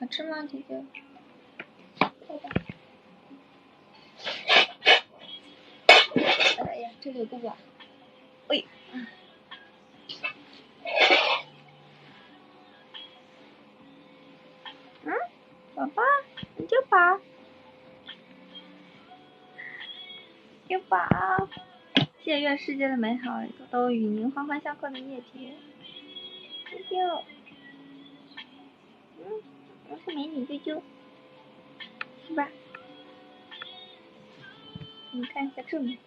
好吃吗，姐姐？快吧。哎呀，这里有个碗。喂。宝宝，你就宝。有宝。谢谢愿世界的美好都与您环环相扣的夜天。啾啾。我是美女啾啾，是吧？你看一下这里。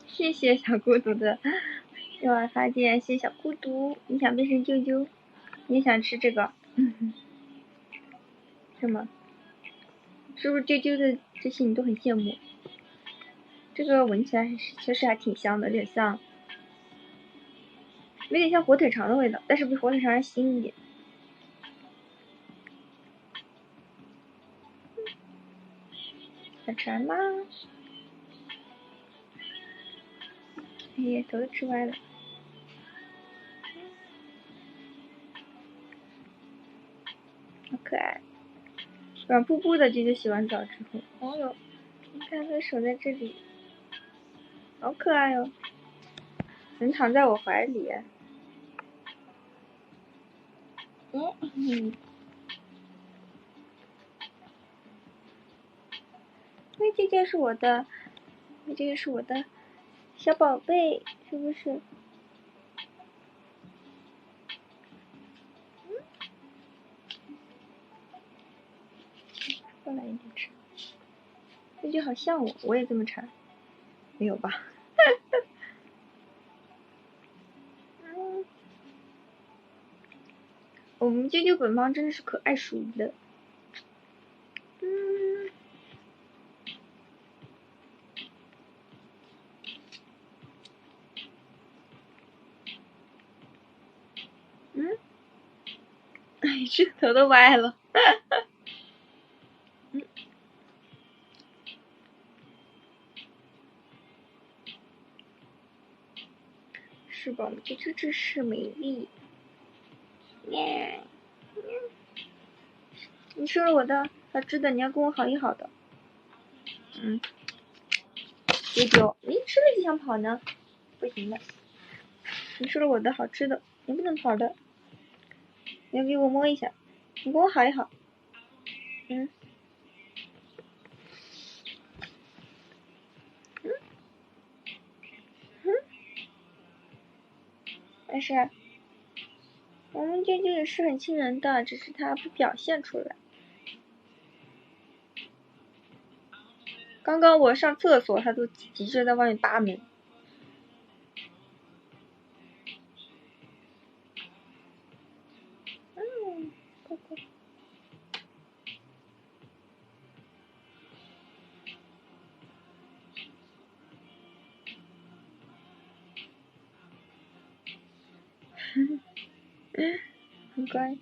谢谢小孤独的右耳发电，谢谢小孤独。你想变成啾啾？你想吃这个？是吗？是不是啾啾的这些你都很羡慕？这个闻起来确实还挺香的，有点像火腿肠的味道，但是比火腿肠还腥一点。想吃吗？哎呀，头都吃歪了。好可爱。软扑扑的啾啾洗完澡之后，哦哟，你看他手在这里，好可爱哦，能躺在我怀里。因为这个是我的，这个是我的小宝贝，是不是？过来一点吃。这就好像我也这么馋，没有吧？我们啾啾本帮真的是可爱属的。哎，这头都歪了。是吧？我们啾啾真是美丽。你吃了我的好吃的，你要跟我好一好的。啾啾，你吃了就想跑呢？不行的。你吃了我的好吃的，你不能跑的。你要给我摸一下，你跟我好一好。但是我们啾啾也是很亲人的，只是他不表现出来。刚刚我上厕所，他都急着在外面扒门。乖乖。很乖。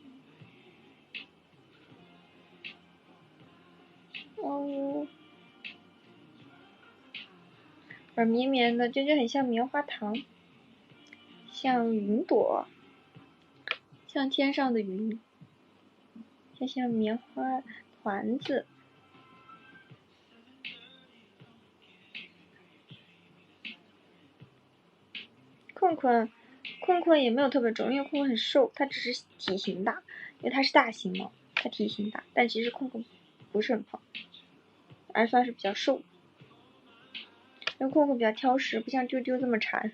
哦，软绵绵的，啾啾很像棉花糖，像云朵，像天上的云，像棉花团子。困困也没有特别重，因为困困很瘦，他只是体型大，因为他是大型猫，他体型大，但其实困困不是很胖，而算是比较瘦。因为困困比较挑食，不像啾啾这么馋。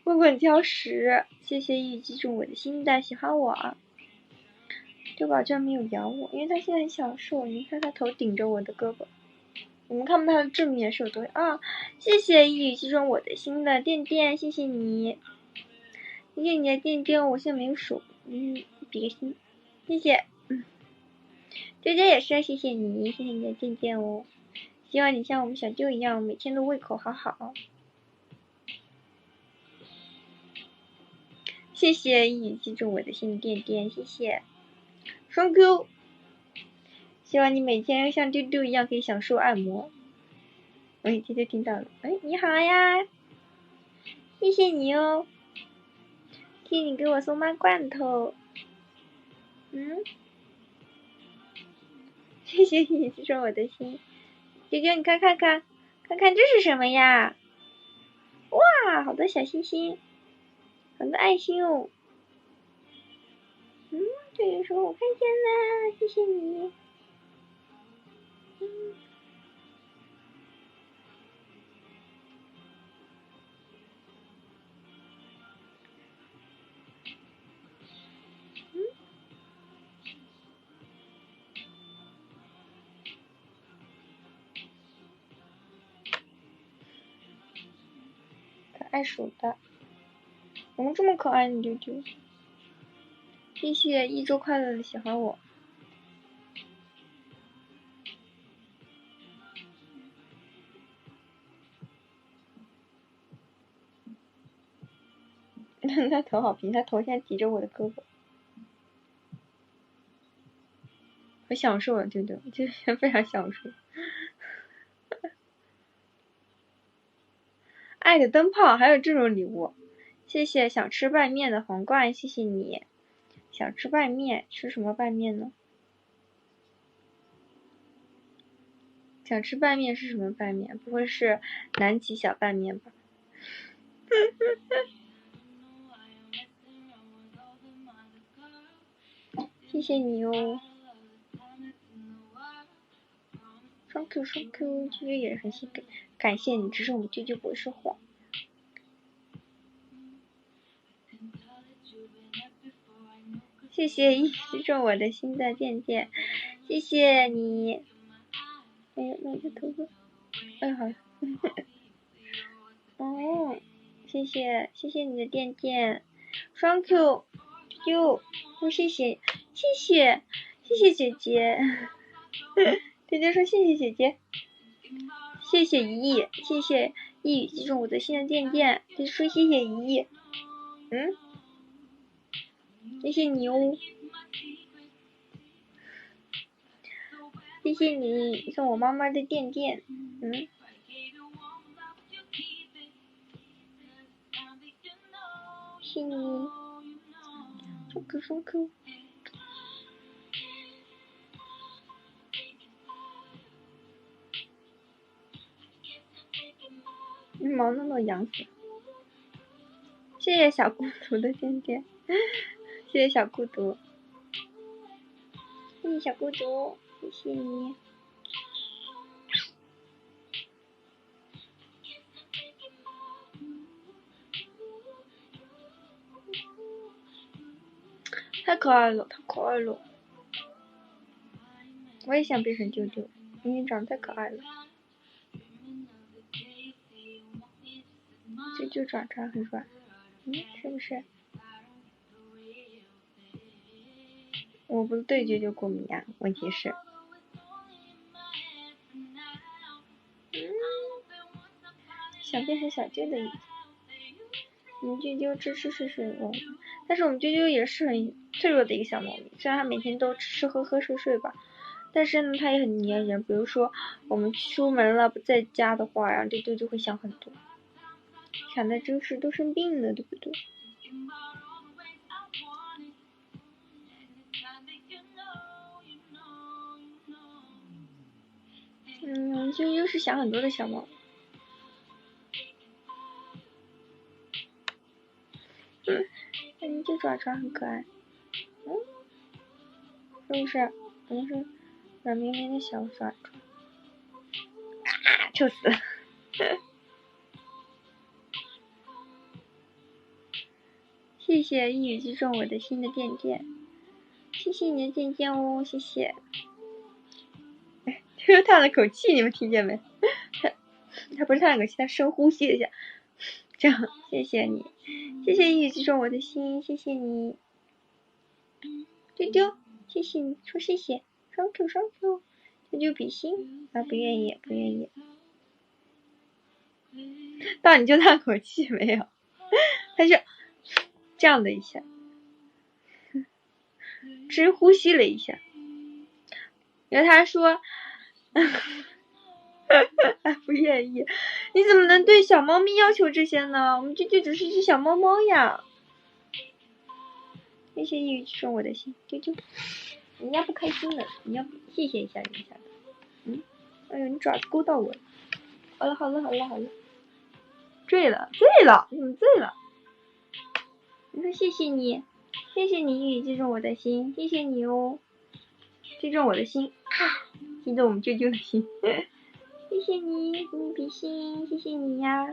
困困挑食，谢谢一语击中我的心的，喜欢我。丢宝居然没有咬我，因为他现在很享受，你看他头顶着我的胳膊。你们看不到他的正面是有多啊！谢谢一语击中我的心的垫垫，谢谢你，谢谢你的垫垫，我现在没有手，比个心，谢谢。啾啾也是，谢谢你，谢谢你的垫垫哦。希望你像我们小舅一样，每天都胃口好好。谢谢一语击中我的心的垫垫，谢谢。双 Q，希望你每天像丢丢一样可以享受按摩。丢丢听到了，你好呀，谢谢你哦，谢谢你给我送妈罐头。谢谢你击中我的心。丢丢，你看看这是什么呀？哇，好多小星星，好多爱心哦。丢丢说我看见了，谢谢你。可爱鼠的，怎么这么可爱呢？丢丢，谢谢一周快乐的喜欢我。他头好平，他头现在抵着我的胳膊，我享受了，丢丢，就是非常享受。爱的灯泡，还有这种礼物，谢谢想吃拌面的皇冠，谢谢你。想吃拌面，吃什么拌面呢？想吃拌面是什么拌面？不会是南极小拌面吧？谢谢你哦，双 Q 啾啾也很感谢你，只是我们啾啾不会说话。谢谢一击中我的心的垫垫，谢谢你。那个头发，好。谢谢你的垫垫，双 Q 啾啾，谢谢姐姐。姐姐说谢谢姐姐，谢谢一亿，谢谢一语击中我的心的垫垫。姐姐说谢谢一亿，谢谢你哦，谢谢你送我妈妈的垫垫，谢谢你，双 Q。毛弄到痒死。谢谢小孤独的垫垫，谢谢小孤独，谢谢小孤独，谢谢你。太可爱了，太可爱了！我也想变成啾啾，因为长得太可爱了。啾啾爪爪很软，是不是？我不对啾啾过敏呀，问题是。想变成小啾的意思。我们啾啾吃睡哦，但是我们啾啾也是很脆弱的一个小猫咪，虽然它每天都吃喝睡吧，但是呢它也很粘人，比如说我们出门了不在家的话，然后啾啾就会想很多，想的真是都生病了，对不对？啾啾是想很多的小猫。这爪爪很可爱，是不是？可能是软绵绵的小爪爪。臭死了！谢谢一语击中我的心的垫垫，谢谢你的垫垫哦，谢谢。他又叹了口气，你们听见没？他不是叹了口气，他深呼吸了一下。这样，谢谢你，谢谢一语击中我的心，谢谢你。丢丢，谢谢你说谢谢，双 Q，丢丢比心啊，不愿意。到你就叹口气没有？他是这样的一下，深呼吸了一下。然后他说还不愿意，你怎么能对小猫咪要求这些呢？我们这就只是一只小猫猫呀。谢谢一语击中我的心，啾啾。人家不开心了，你要谢谢一下人家的。哎呦，你爪子勾到我了。好了好了好了好了，醉了，你怎么醉了？你说谢谢你，谢谢你一语击中我的心，谢谢你哦，击中我的心啊，击中我们啾啾的心。谢谢你，你比心，谢谢你呀，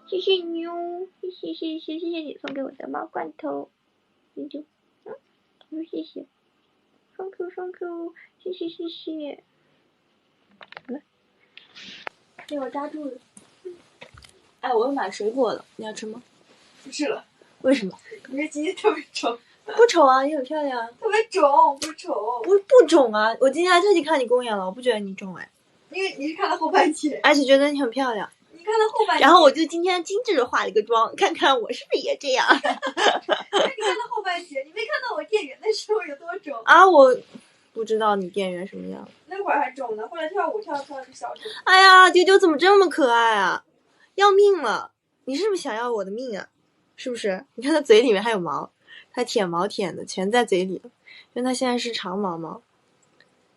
谢谢你哦，谢谢你送给我的猫罐头，啾啾，我说谢谢，双 Q 双 Q，谢谢，好了，被我扎住了。哎，我又买水果了，你要吃吗？不吃了。为什么？因为今天特别丑。不丑啊，你很漂亮啊。特别肿，不是丑。不肿啊，我今天还特地看你公演了，我不觉得你肿哎。因为你是看了后半截，而且觉得你很漂亮。你看了后半截，然后我就今天精致的化了一个妆，看看我是不是也这样。因为你看了后半截，你没看到我店员的时候有多肿啊！我不知道你店员什么样。那会儿还肿呢，后来跳舞跳就小肿。哎呀，丢丢怎么这么可爱啊！要命了！你是不是想要我的命啊？是不是？你看它嘴里面还有毛，它舔毛舔的全在嘴里了，因为它现在是长毛猫，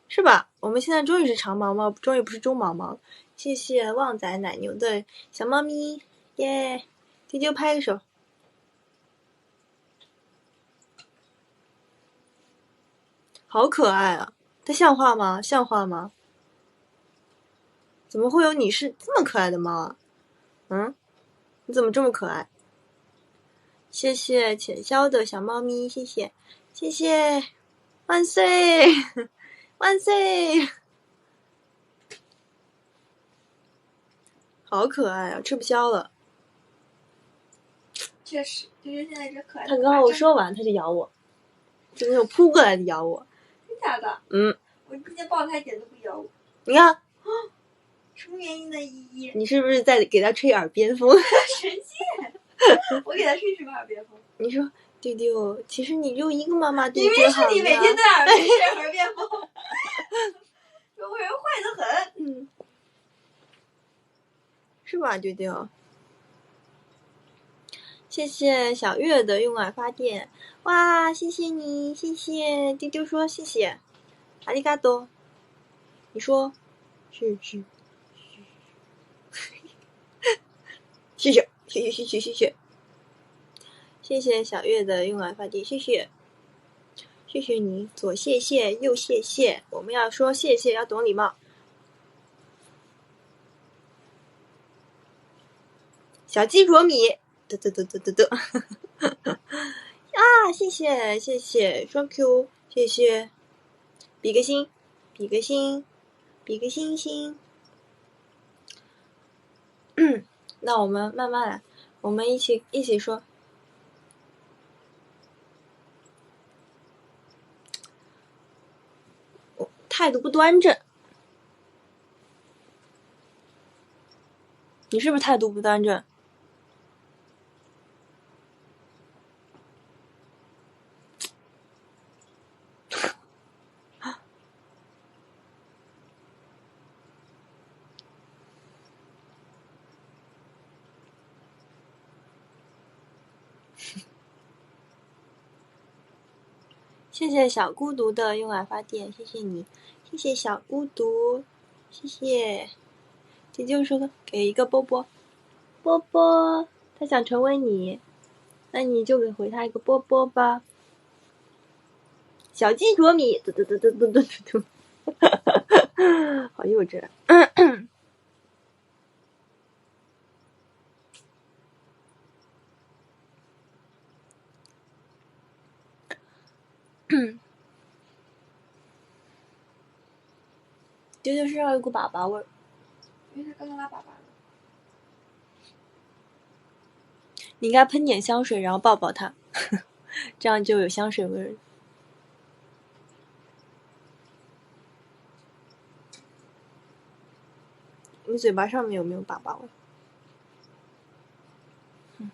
是吧？我们现在终于是长毛猫，终于不是中毛猫。谢谢旺仔奶牛的小猫咪，耶！丢丢拍个手。好可爱啊！它像话吗？像话吗？怎么会有你是这么可爱的猫啊？你怎么这么可爱？谢谢浅笑的小猫咪，谢谢，谢谢，万岁，万岁！好可爱啊，吃不消了。确实，就是现在这可爱。它刚刚我说完，它就咬我，就那种扑过来的咬我。真假的？我今天抱它一点都不咬我。你看，什么原因呢？依依，你是不是在给它吹耳边风？神仙，我给它吹什么耳边风？你说丢丢，其实你就一个妈妈对明明是你每天在耳边吹耳边风，中国人坏得很。是吧，丢丢？谢谢小月的用爱发电，哇，谢谢你，谢谢丢丢说谢谢，阿里嘎多，你说，谢谢，谢谢，谢谢，谢谢，谢谢，谢谢小月的用爱发电，谢谢，谢谢你，左谢谢，右谢谢，我们要说谢谢，要懂礼貌。小鸡啄米，得，啊，谢谢谢谢双 Q， 谢谢，比个心，比个心，比个星星。那我们慢慢来，我们一起说。态度不端正，你是不是态度不端正？谢谢小孤独的用爱发电，谢谢你，谢谢小孤独，谢谢。姐姐说给一个波波，波波，他想成为你，那你就给回他一个波波吧。小鸡啄米，嘟，好幼稚啊。丢丢身上有股粑粑味儿，因为他刚刚拉粑粑了。你应该喷点香水，然后抱抱它，这样就有香水味儿。你嘴巴上面有没有粑粑味？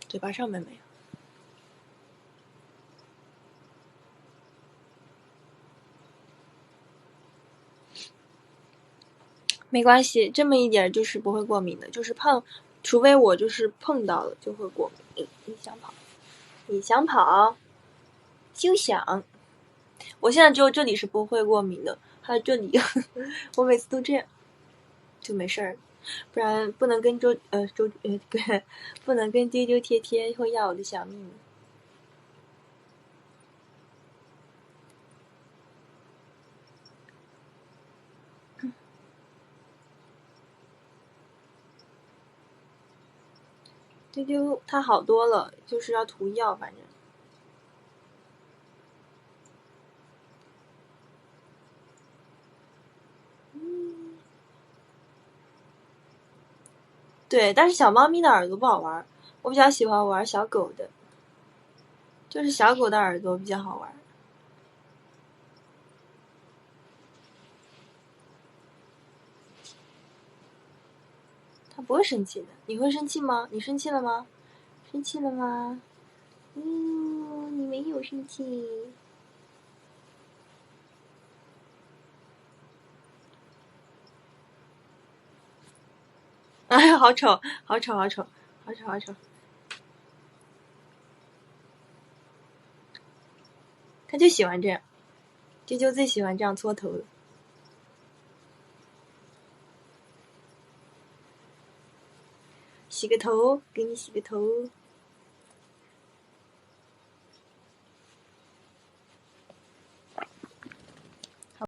嘴巴上面没有。没关系，这么一点就是不会过敏的，就是除非我就是碰到了就会过敏。你想跑，你想跑，休想！我现在只有这里是不会过敏的，还有这里，我每次都这样，就没事儿。不然不能跟不能跟丢丢贴贴，会要我的小命。丢丢他好多了，就是要涂药，反正。对，但是小猫咪的耳朵不好玩，我比较喜欢玩小狗的，就是小狗的耳朵比较好玩。它不会生气的，你会生气吗？你生气了吗？生气了吗？你没有生气。哎呀，好丑，好丑，好丑，好丑，好丑。他就喜欢这样，啾啾最喜欢这样搓头了。洗个头，给你洗个头。